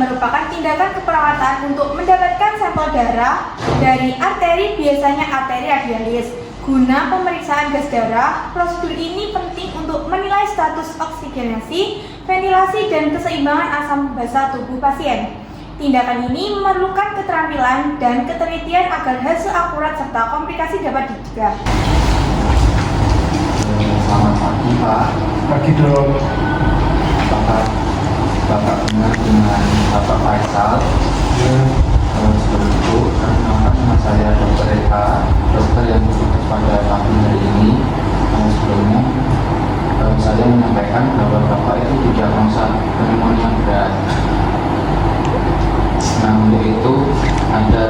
merupakan tindakan keperawatan untuk mendapatkan sampel darah dari arteri, biasanya arteri radialis. Guna pemeriksaan gas darah, prosedur ini penting untuk menilai status oksigenasi, ventilasi, dan keseimbangan asam basa tubuh pasien. Tindakan ini memerlukan keterampilan dan ketelitian agar hasil akurat serta komplikasi dapat dicegah. Selamat pagi Pak. Pagi dong. Apakah Bapak benar dengan Bapak Faisal? Ya, Sebelum itu, nama saya Dr. Eka, dokter yang bertugas pada pagi hari ini. Sebelumnya, saya menyampaikan bahwa Bapak itu tidak merasa pneumonia berat. Nah, untuk itu ada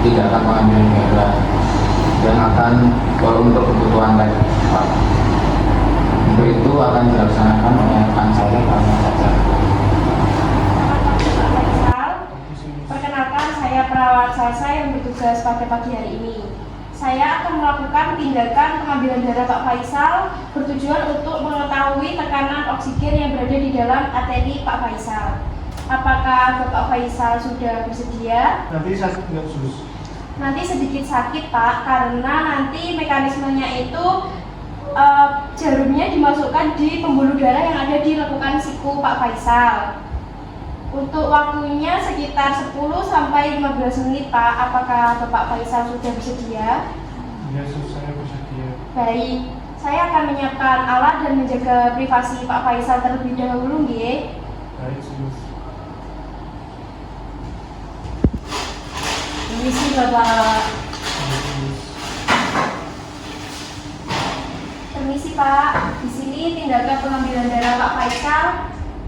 tindakan pengambilan darah yang akan untuk kebutuhan lab, Pak. Untuk itu akan dilaksanakan oleh rekan saya karena saja. Perkenalkan, saya perawat salsa yang bertugas pada pagi hari ini. Saya akan melakukan tindakan pengambilan darah Pak Faisal bertujuan untuk mengetahui tekanan oksigen yang berada di dalam arteri Pak Faisal. Apakah Bapak Faisal sudah bersedia? nanti sakit nggak sus? Nanti sedikit sakit Pak, karena nanti mekanismenya itu jarumnya dimasukkan di pembuluh darah yang ada di lekukan siku Pak Faisal. Untuk waktunya sekitar 10 sampai 15 menit Pak. Apakah Bapak Faisal sudah bersedia? Ya sus, saya bersedia. Baik, saya akan menyiapkan alat dan menjaga privasi Pak Faisal terlebih dahulu nggih. Baik sus. Permisi Bapak. Permisi Pak, di sini tindakan pengambilan darah Pak Faisal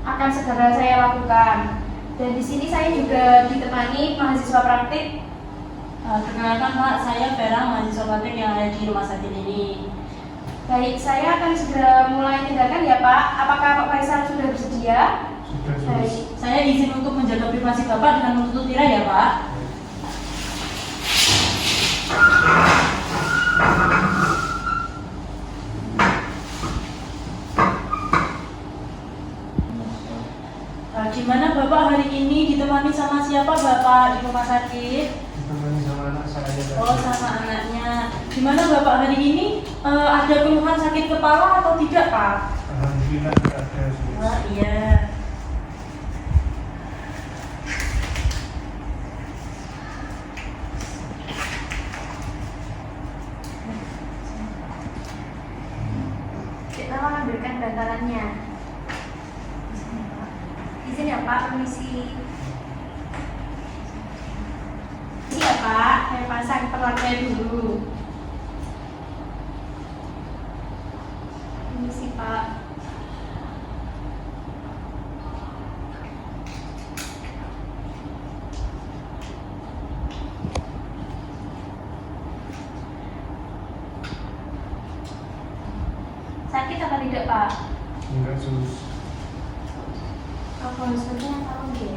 akan segera saya lakukan. Dan di sini saya juga ditemani mahasiswa praktik. Perkenalkan Pak, saya Vera, mahasiswa praktik yang ada di rumah sakit ini. Baik, saya akan segera mulai tindakan ya Pak. Apakah Pak Faisal sudah bersedia? Sudah sus. Baik. Saya izin untuk menjaga privasi Bapak dengan menutup tirai ya Pak. Gimana Bapak hari ini ditemani sama siapa Bapak di rumah sakit? Ditemani sama anak saya tadi. Oh, sama anaknya. Gimana Bapak hari ini? Ada keluhan sakit kepala atau tidak Pak? Alhamdulillah tidak ada sus. Oh iya. Kita mengambilkan bantalannya. Izin ya Pak, permisi. Permisi ya Pak, saya pasang perlaknya dulu. Permisi Pak. Sakit apa tidak Pak? Enggak sus. Apa sebenarnya tahu nggih?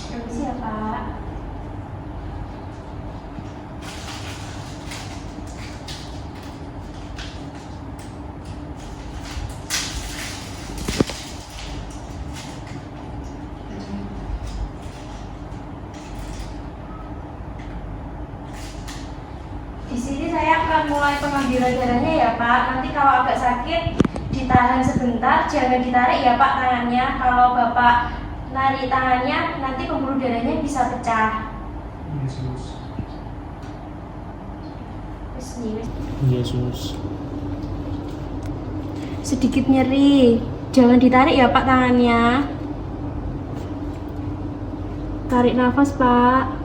Permisi ya Pak. Di sini saya akan mulai pengambilan darahnya ya Pak. Nanti kalau agak sakit ditahan sebentar, jangan ditarik ya Pak tangannya. Kalau Bapak narik tangannya, nanti pembuluh darahnya bisa pecah. Iya sus. Wis nih, wis. Iya sus. Sedikit nyeri, jangan ditarik ya Pak tangannya. Tarik nafas Pak.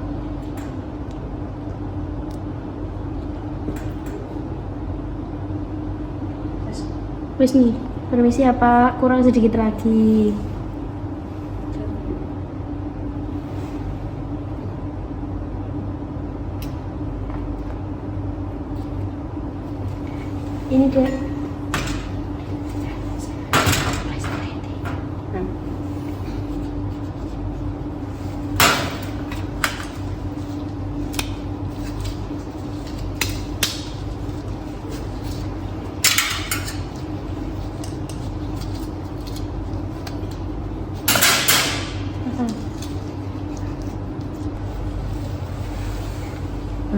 Wis nih, permisi ya Pak, kurang sedikit lagi. Ini deh.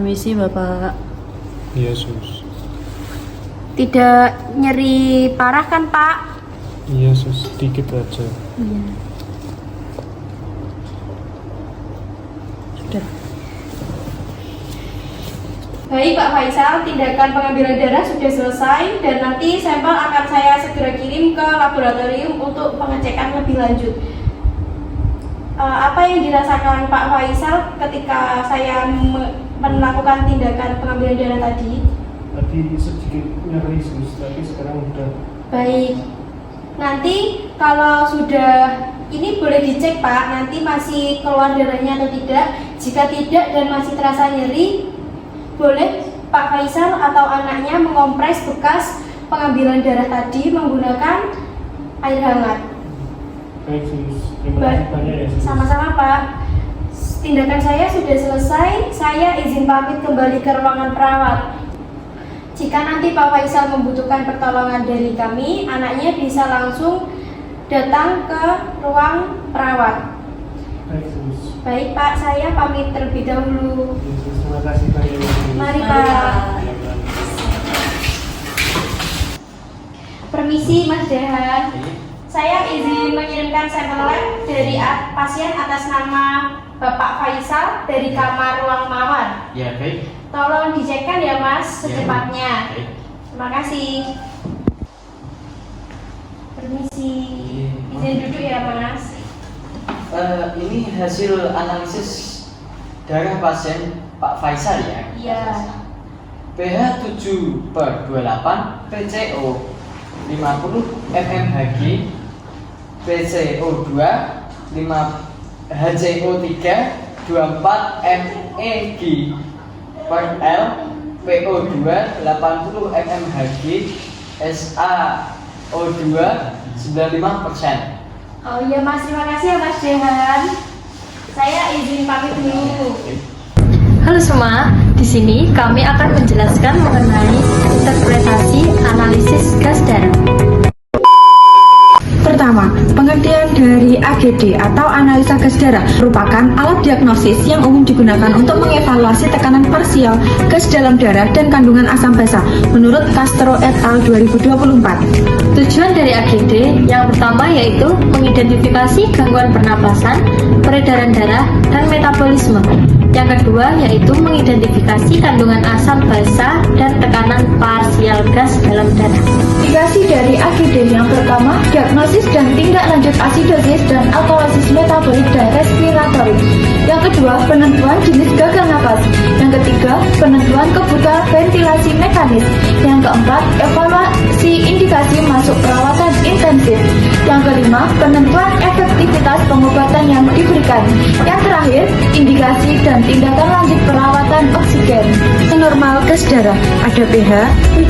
Permisi Bapak. Iya, Sus. Tidak nyeri parah kan, Pak? Iya, Sus. Sedikit aja. Iya. Sudah. Baik Pak Faisal, tindakan pengambilan darah sudah selesai dan nanti sampel akan saya segera kirim ke laboratorium untuk pengecekan lebih lanjut. Apa yang dirasakan Pak Faisal ketika saya melakukan tindakan pengambilan darah tadi? Tadi sedikit nyeri, Sus, tapi sekarang udah. Baik, nanti kalau sudah ini boleh dicek Pak, nanti masih keluar darahnya atau tidak. Jika tidak dan masih terasa nyeri, boleh Pak Faisal atau anaknya mengompres bekas pengambilan darah tadi menggunakan air hangat. Baik, Sus. Terima kasih banyak ya, Sus. Sama-sama Pak. Tindakan saya sudah selesai. Saya izin pamit kembali ke ruangan perawat. Jika nanti Pak Faisal membutuhkan pertolongan dari kami, anaknya bisa langsung datang ke ruang perawat. Baik, Sus. Baik Pak, saya pamit terlebih dahulu. Iya, Sus. Terima kasih banyak ya, Sus. Mari Mari, Pak. Pak. Permisi Mas Dehan. Saya izin mengirimkan sampel lab dari pasien atas nama Bapak Faisal dari kamar ruang mawar. Ya, baik. Tolong dicekkan ya Mas Ya, secepatnya. baik. Terima kasih. Permisi. Izin duduk ya Mas. Ini hasil analisis darah pasien Pak Faisal ya? Iya. pH 7/28, PCO 50 mmHg, PCO2 5, HCO3 24 mEg per L, PO2 80 mmHg, SaO2 95%. Oh iya Mas, terima kasih ya Mas Dehan. Saya izin pamit dulu. Halo semua, di sini kami akan menjelaskan mengenai interpretasi analisis gas darah. Pertama, pengertian dari AGD atau analisa gas darah merupakan alat diagnosis yang umum digunakan untuk mengevaluasi tekanan parsial gas dalam darah dan kandungan asam basa menurut Castro et al. 2024. Tujuan dari AGD yang pertama yaitu mengidentifikasi gangguan pernapasan, peredaran darah, dan metabolisme. Yang kedua yaitu mengidentifikasi kandungan asam basa dan tekanan parsial gas dalam darah. Indikasi dari AGD yang pertama, diagnosis dan tindak lanjut asidosis dan alkalosis metabolik dan respiratory. Yang kedua, penentuan jenis gagal napas. Yang ketiga, penentuan kebutuhan ventilasi mekanis. Yang keempat, evaluasi indikasi masuk perawatan intensif. Yang kelima, penentuan efektivitas pengobatan yang diberikan. Yang terakhir, indikasi dan tindakan lanjut perawatan oksigen. Normal gas darah ada pH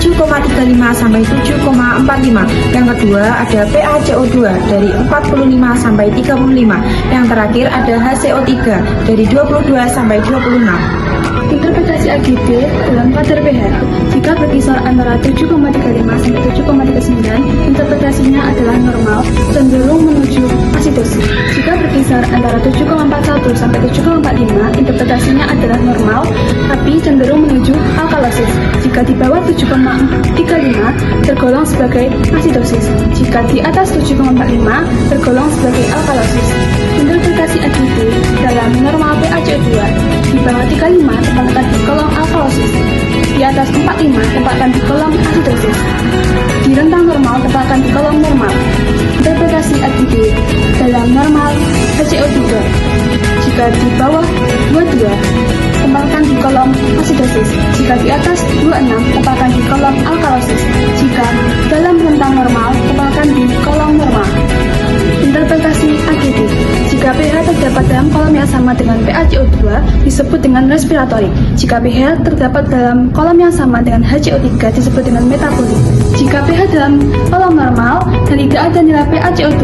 7,35 sampai 7,45. Yang kedua ada PaCO2 dari 45 sampai 35. Yang terakhir ada HCO3 dari 22 sampai 26. Interpretasi AGD dalam kadar pH jika berkisar antara 7,35 sampai 7,39, interpretasinya adalah normal, cenderung menuju asidosis. Jika berkisar antara 7,41 sampai 7,45, interpretasinya adalah normal, tapi cenderung menuju alkalosis. Jika di bawah 7,35, tergolong sebagai asidosis. Jika di atas 7,45, tergolong sebagai alkalosis. Interpretasi AGD dalam normal PaCO2 di bawah 35 tempatkan di kolom alkalosis, di atas 45 tempatkan di kolom asidosis, di rentang normal tempatkan di kolom normal. Interpretasi AGD dalam normal HCO3 jika di bawah 22 tempatkan di kolom asidosis, jika di atas 26 tempatkan di kolom alkalosis, jika dalam rentang normal tempatkan di kolom normal. Interpretasi AGD jika pH terdapat dalam kolom yang sama dengan PaCO2 disebut dengan respiratory. Jika pH terdapat dalam kolom yang sama dengan HCO3 disebut dengan metabolik. Jika pH dalam kolom normal dan tidak ada nilai PaCO2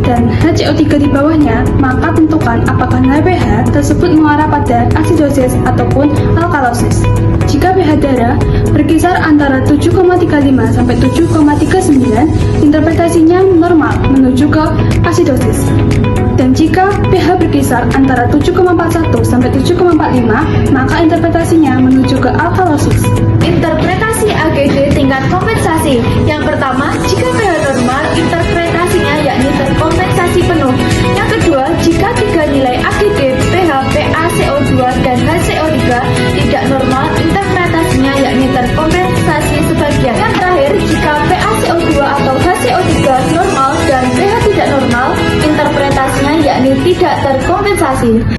dan HCO3 di bawahnya, maka tentukan apakah nilai pH tersebut mengarah pada asidosis ataupun alkalosis. Jika pH darah berkisar antara 7,35 sampai 7,39, interpretasinya normal menuju ke asidosis. Dan jika pH berkisar antara 7,41 sampai 7,45, maka interpretasinya menuju kasih.